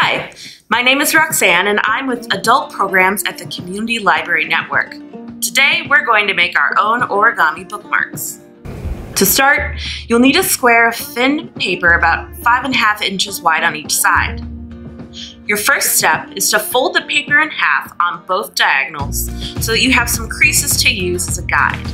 Hi, my name is Roxanne and I'm with Adult Programs at the Community Library Network. Today we're going to make our own origami bookmarks. To start, you'll need a square of thin paper about 5.5 inches wide on each side. Your first step is to fold the paper in half on both diagonals so that you have some creases to use as a guide.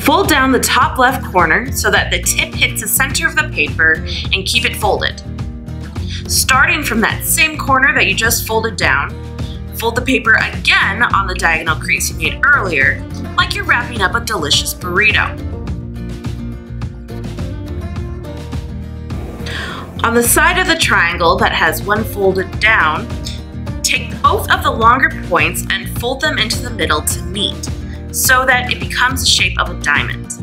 Fold down the top left corner so that the tip hits the center of the paper and keep it folded. Starting from that same corner that you just folded down, fold the paper again on the diagonal crease you made earlier, like you're wrapping up a delicious burrito. On the side of the triangle that has one folded down, take both of the longer points and fold them into the middle to meet, so that it becomes the shape of a diamond.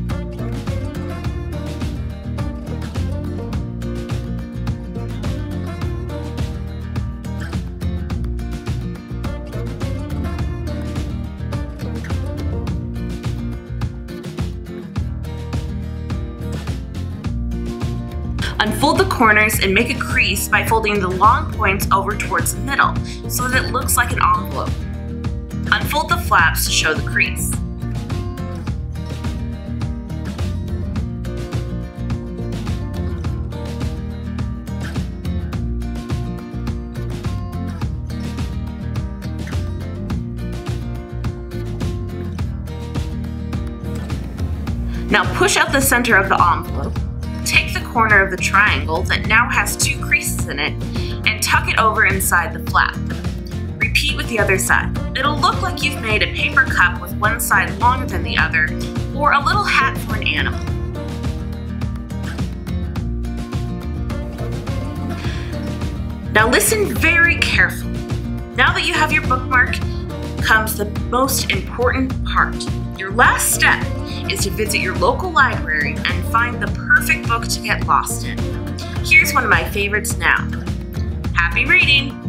Unfold the corners and make a crease by folding the long points over towards the middle so that it looks like an envelope. Unfold the flaps to show the crease. Now push out the center of the envelope, take the corner of the triangle that now has 2 creases in it, and tuck it over inside the flap. Repeat with the other side. It'll look like you've made a paper cup with one side longer than the other, or a little hat for an animal. Now listen very carefully. Now that you have your bookmark, comes the most important part. Your last step is to visit your local library and find the perfect book to get lost in. Here's one of my favorites now. Happy reading!